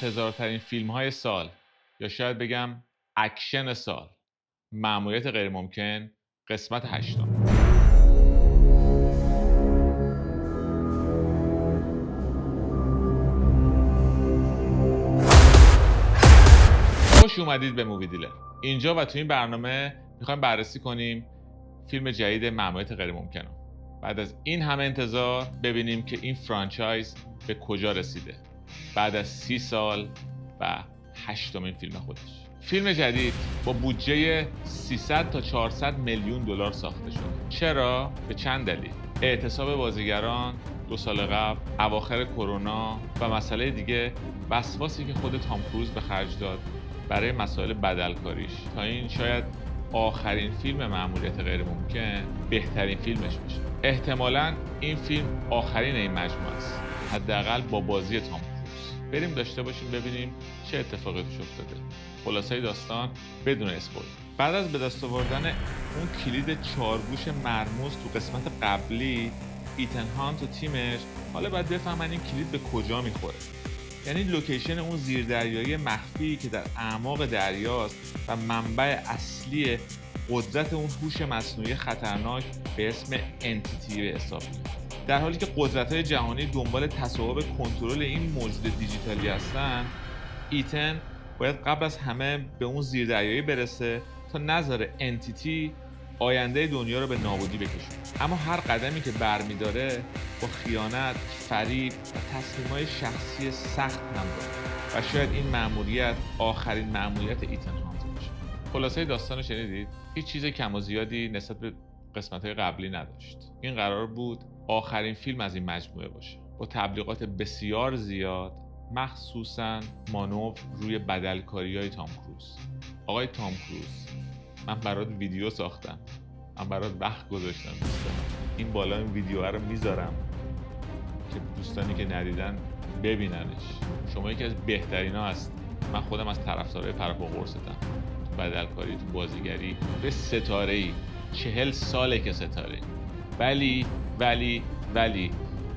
انتظارترین فیلم های سال یا شاید بگم اکشن سال، مأموریت غیرممکن، قسمت 8. خوش اومدید به مووی دیلر. اینجا و تو این برنامه میخوایم بررسی کنیم فیلم جدید مأموریت غیرممکن. بعد از این همه انتظار ببینیم که این فرانچایز به کجا رسیده بعد از 30 سال و 8مین فیلم خودش. فیلم جدید با بودجه 300 تا 400 میلیون دلار ساخته شده. چرا؟ به چند دلیل. اعتصاب بازیگران 2 سال قبل، اواخر کرونا و مسئله دیگه، وسواسی که خود تام کروز به خرج داد برای مسائل بدلکاریش تا این شاید آخرین فیلم مأموریت غیرممکن بهترین فیلمش بشه. احتمالاً این فیلم آخرین این مجموعه است، حداقل با بازی تام کروز. بریم داشته باشیم ببینیم چه اتفاقی توش افتاده. خلاصه داستان بدون اسپویل. بعد از به دست آوردن اون کلید 4 گوش مرموز تو قسمت قبلی، ایتن هانت و تیمش حالا باید بفهمن این کلید به کجا میخوره. یعنی لوکیشن اون زیردریایی مخفی که در اعماق دریاست و منبع اصلی قدرت اون هوش مصنوعی خطرناک به اسم انتیتی به حساب میاد. در حالی که قدرت‌های جهانی دنبال تصاحب کنترل این موجود دیجیتالی هستن، ایتن باید قبل از همه به اون زیردریایی برسه تا نذاره انتیتی آینده دنیا رو به نابودی بکشه. اما هر قدمی که برمی‌داره با خیانت، فریب و تصمیم‌های شخصی سخت همراه و شاید این مأموریت آخرین مأموریت ایتن هانت باشه. خلاصه داستانو شنیدید؟ هیچ چیز کم و زیادی نسبت به قسمت‌های قبلی نداشت. این قرار بود آخرین فیلم از این مجموعه باشه با تبلیغات بسیار زیاد، مخصوصاً مانور روی بدلکاری‌های تام کروز. آقای تام کروز، من برات ویدیو ساختم، من برات وقت گذاشتم دوستان. این بالا این ویدیو رو میذارم که دوستانی که ندیدن ببیننش. شما یکی از بهترینا هست. من خودم از طرفدارای پرخ و قرصتم. تو بدلکاری، تو بازیگری، به ستاره‌ای 40 ساله که ستاره. ولی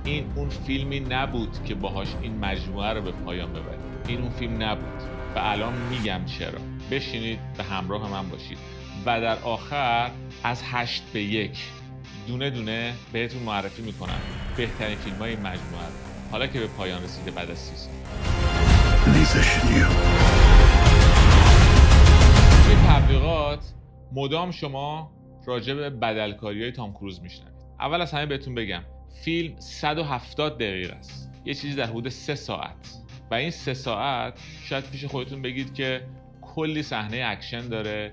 این اون فیلمی نبود که باهاش این مجموعه رو به پایان ببره. این اون فیلم نبود و الان میگم چرا. بشینید به همراه من باشید و در آخر از 8 به 1 دونه دونه بهتون معرفی میکنم بهترین فیلم های این مجموعه رو، حالا که به پایان رسیده بعد از 30 سال. این تبلیغات مدام شما راجع به بدلکاری های تام کروز میشنوید. اول از همه بهتون بگم فیلم 170 دقیقه است، یه چیزی در حدود 3 ساعت و این 3 ساعت شاید پیش خودتون بگید که کلی صحنه اکشن داره،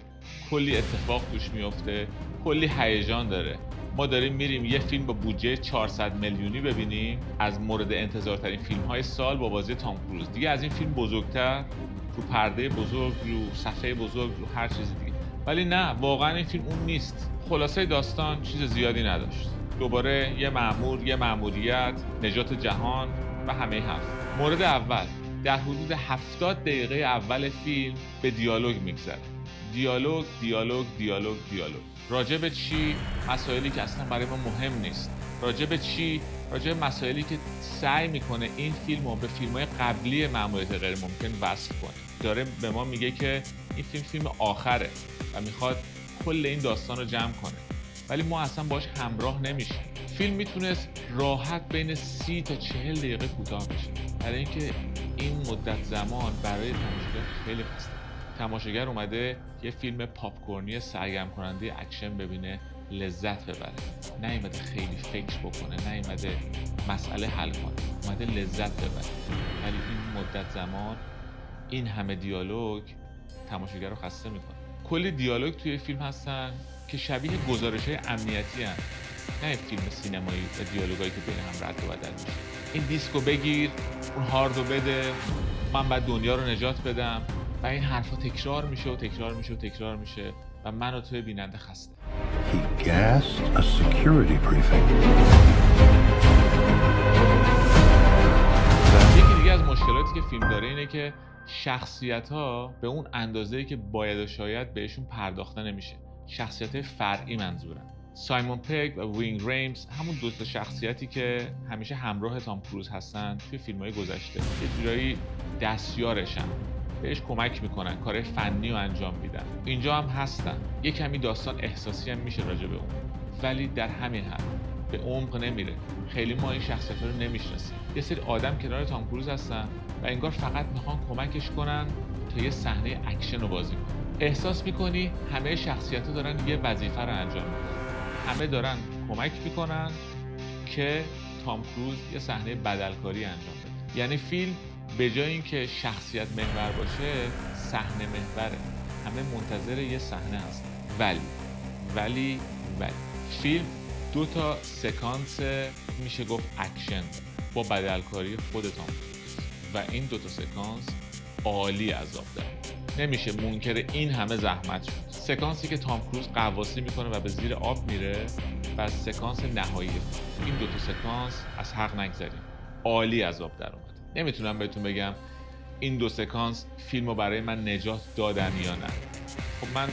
کلی اتفاق توش میفته، کلی هیجان داره. ما داریم میریم یه فیلم با بودجه 400 میلیونی ببینیم از مورد انتظارترین فیلم های سال با بازی تام کروز. دیگه از این فیلم بزرگتر، رو پرده بزرگ، رو صفحه بزرگ، رو هر چیز دیگه. ولی نه، واقعا این فیلم اون نیست. خلاصه داستان چیز زیادی نداشت. دوباره یه مأمور، یه مأموریت، نجات جهان و همه حرف. مورد اول، در حدود 70 دقیقه اول فیلم به دیالوگ میگذره. دیالوگ. راجع به چی؟ مسائلی که اصلا برای ما مهم نیست. راجع به چی؟ راجع به مسائلی که سعی میکنه این فیلم رو به فیلم‌های قبلی مأموریت غیرممکن وصل کنه. داره به ما میگه که این فیلم آخره و میخواد کل این داستان رو جمع کنه. ولی ما اصلا باش همراه نمیشیم. فیلم میتونست راحت بین 30 تا 40 دقیقه کوتاه بشه. برای اینکه این مدت زمان برای تماشاگر خیلی خسته. تماشاگر اومده یه فیلم پاپکورنی سرگرم کننده اکشن ببینه، لذت ببره. نیومده خیلی فکر بکنه، نیومده مسئله حل کنه، اومده لذت ببره. ولی این مدت زمان، این همه دیالوگ تماشاگر رو خسته میکنه. کلی دیالوگ توی فیلم هستن که شبیه گزارش‌های امنیتی هستن، نه فیلم سینمایی و دیالوگایی که بین هم رد و بدل میشه. این دیسکو بگیر، اون هاردو بده، من بعد دنیا رو نجات بدم و این حرفا تکرار میشه و من و توی بیننده خسته. He gassed a security briefing. یکی دیگه از مشکلاتی که فیلم داره اینه که شخصیت‌ها به اون اندازه‌ای که باید و شاید بهشون پرداخته نمیشه. شخصیت‌های فرعی منظورم. سایمون پگ و وینگ ریمز همون دو تا شخصیتی که همیشه همراه تام کروز هستن توی فیلم‌های گذشته، یه جورایی دستیارشن، بهش کمک میکنن، کارهای فنی رو انجام میدن. اینجا هم هستن. یه کمی داستان احساسی هم میشه راجع به اون، ولی در همین حد به عمق نمیره. خیلی ما این شخصیت‌ها رو نمیشناسیم. یه سری آدم کنار تام کروز هستن و انگار فقط میخوان کمکش کنن تا یه صحنه اکشن رو بازی کنه. احساس میکنی همه شخصیت‌ها دارن یه وظیفه رو انجام میدن. همه دارن کمک میکنن که تام کروز یه صحنه بدلکاری انجام بده. یعنی فیلم به جای اینکه شخصیت محور باشه، صحنه محوره. همه منتظر یه صحنه هستن. ولی فیلم دو تا سکانس میشه گفت اکشن با بدلکاری خود تام کروز و این دو تا سکانس عالی عذاب داره. نمیشه منکر این همه زحمت شد. سکانسی که تام کروز غواصی میکنه و به زیر آب میره و سکانس نهایی، این دو تا سکانس از حق نگذریم، عالی عذاب در اومد. نمیتونم بهتون بگم این دو سکانس فیلمو برای من نجات دادن یا نه. خب من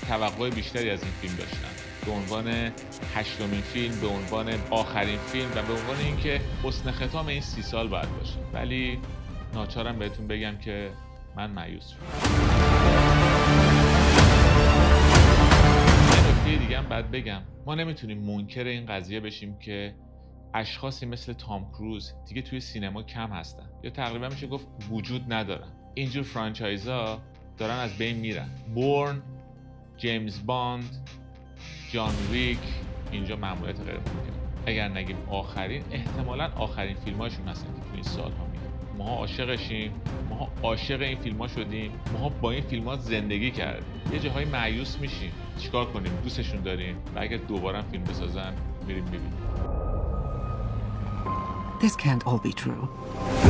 توقع بیشتری از این فیلم داشتم، به عنوان 8مین فیلم، به عنوان آخرین فیلم و به عنوان اینکه حسن ختام این 30 سال باید باشه، ولی ناچارم بهتون بگم که من مایوس شدم. یه دیگه هم باید بگم، ما نمیتونیم منکر این قضیه بشیم که اشخاصی مثل تام کروز دیگه توی سینما کم هستن یا تقریبا میشه گفت وجود ندارن. اینجور فرانچایزها دارن از بین میرن. بورن، جیمز باند، جان ویک اینجا مأموریت غیر ممکن. اگر نگیم آخرین، احتمالاً آخرین فیلماشون هستن که توی این سالها میاد. ماها عاشقشیم، ماها عاشق این فیلم‌ها شدیم، ماها با این فیلم‌ها زندگی کردیم. یه جاهای مایوس میشیم. چیکار کنیم؟ دوستشون داریم و اگر دوباره فیلم بسازن میریم ببینیم. This can't all be true.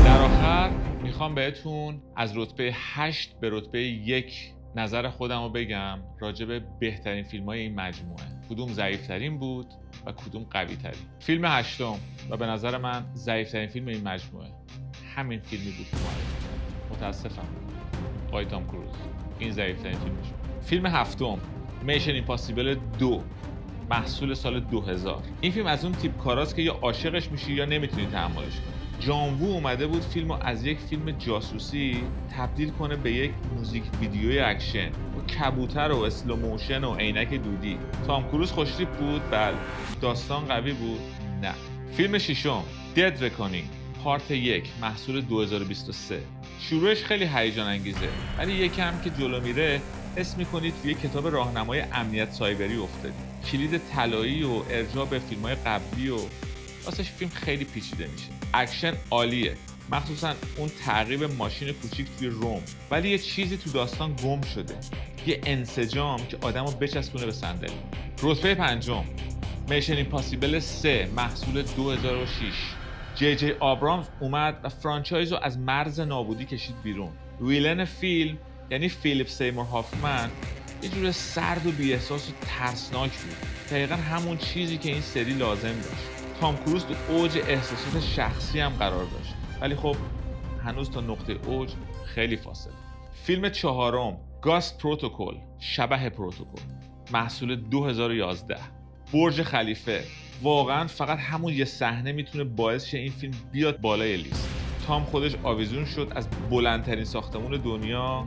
در آخر میخوام بهتون از رتبه 8 به رتبه 1 نظر خودم رو بگم راجع به بهترین فیلم‌های این مجموعه. کدوم ضعیف‌ترین بود و کدوم قوی‌ترین. فیلم 8 و به نظر من ضعیف‌ترین فیلم این مجموعه همین فیلمی بود که متاسفم آقای تام کروز این ضعیف‌ترین فیلمش. فیلم 7 میشن ایمپاسیبل 2 محصول سال 2000. این فیلم از اون تیپ کاراست که یا عاشقش میشی یا نمیتونی تحملش کنی. جان وو اومده بود فیلمو از یک فیلم جاسوسی تبدیل کنه به یک موزیک ویدیوی اکشن و کبوتر و اسلو موشن و عینک دودی. تام کروز خوشتیپ بود؟ بله. داستان قوی بود؟ نه. فیلم 6 دد رکانینگ پارت 1 محصول 2023. شروعش خیلی هیجان انگیزه ولی یکم که جلو میره حس میکنید توی کتاب راهنمای امنیت سایبری افتادید. کلید طلایی و ارجاع به فیلم‌های قبلی و واسش فیلم خیلی پیچیده میشه. اکشن عالیه، مخصوصا اون تعقیب ماشین کوچیک توی روم، ولی یه چیزی تو داستان گم شده، یه انسجام که آدمو بچسبونه به صندلی. رتبه 5 میشن ایمپاسیبل 3 محصول 2006. جی آبرامز اومد و فرانچایز رو از مرز نابودی کشید بیرون. ویلن فیلم یعنی فیلیپ سیمور هافمن یه جور سرد و بی‌احساس و ترسناک بود. دقیقا همون چیزی که این سری لازم داشت. تام کروز تو اوج احساسات شخصی هم قرار داشت ولی خب هنوز تا نقطه اوج خیلی فاصله. فیلم 4 گاست پروتوکل شبح پروتوکل محصول 2011. برج خلیفه. واقعا فقط همون یه صحنه میتونه باعث شه این فیلم بیاد بالای لیست. تام خودش آویزون شد از بلندترین ساختمون دنیا.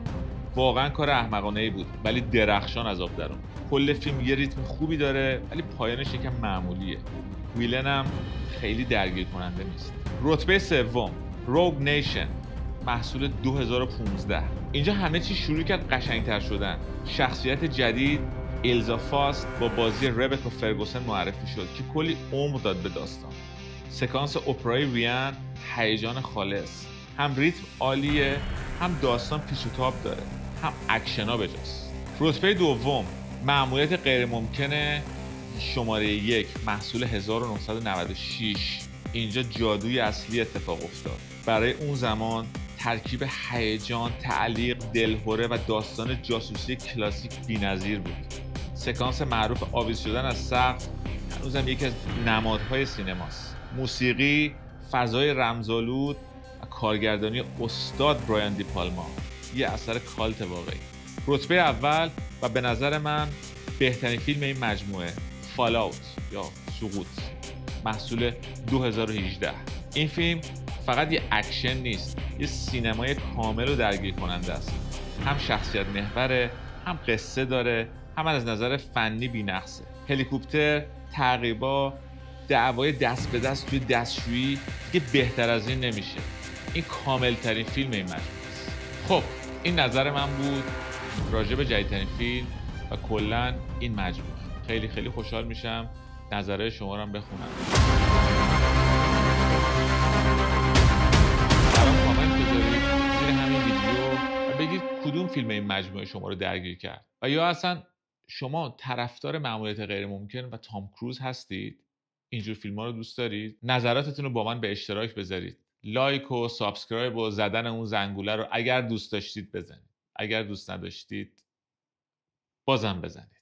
واقعا کار احمقانه‌ای بود ولی درخشان عذاب در اومد. کل فیلم یه ریتم خوبی داره ولی پایانش یکم معمولیه. ویلن هم خیلی درگیر کننده نیست. رتبه 3 روگ نیشن محصول 2015. اینجا همه چی شروع کرد قشنگتر شدن. شخصیت جدید ایلزا فاست با بازی ربکا فرگوسن معرفی شد که کلی عمق داد به داستان. سکانس اپرای وین هیجان خالص، هم ریتم عالیه، هم داستان پیچ و تاب داره، هم اکشنا بجاست. رتبه 2 مأموریت غیر ممکنه شماره 1 محصول 1996. اینجا جادوی اصلی اتفاق افتاد. برای اون زمان ترکیب هیجان، تعلیق، دلهره و داستان جاسوسی کلاسیک بی‌نظیر بود. سکانس معروف آویز شدن از سقف هنوزم یکی از نمادهای سینماست. موسیقی، فضای رمزآلود و کارگردانی استاد برایان دی پالما، یه اثر کالت واقعی. رتبه اول و به نظر من بهترین فیلم این مجموعه فالاوت یا سقوط، محصول 2018. این فیلم فقط یه اکشن نیست، یه سینمای کامل و درگیر کننده است. هم شخصیت محوره، هم قصه داره، هم از نظر فنی بی‌نقصه. هلیکوپتر، تعقیبا، دعوای دست به دست توی دستشویی، دیگه بهتر از این نمیشه. این کامل ترین فیلم این مجموعه است. خب این نظر من بود راجع به جدیدترین فیلم و کلا این مجموعه. خیلی خیلی خوشحال میشم نظرهای شما رو هم بخونم. کامنت بذارید زیر همین ویدیو و بگید کدوم فیلم این مجموعه شما رو درگیر کرد و یا اصلا شما طرفدار مأموریت غیرممکن و تام کروز هستید؟ اینجور فیلم ها رو دوست دارید؟ نظراتتون رو با من به اشتراک بذارید. لایک و سابسکرایب و زدن اون زنگوله رو اگر دوست داشتید بزنید. اگر دوست نداشتید بازم بزنید.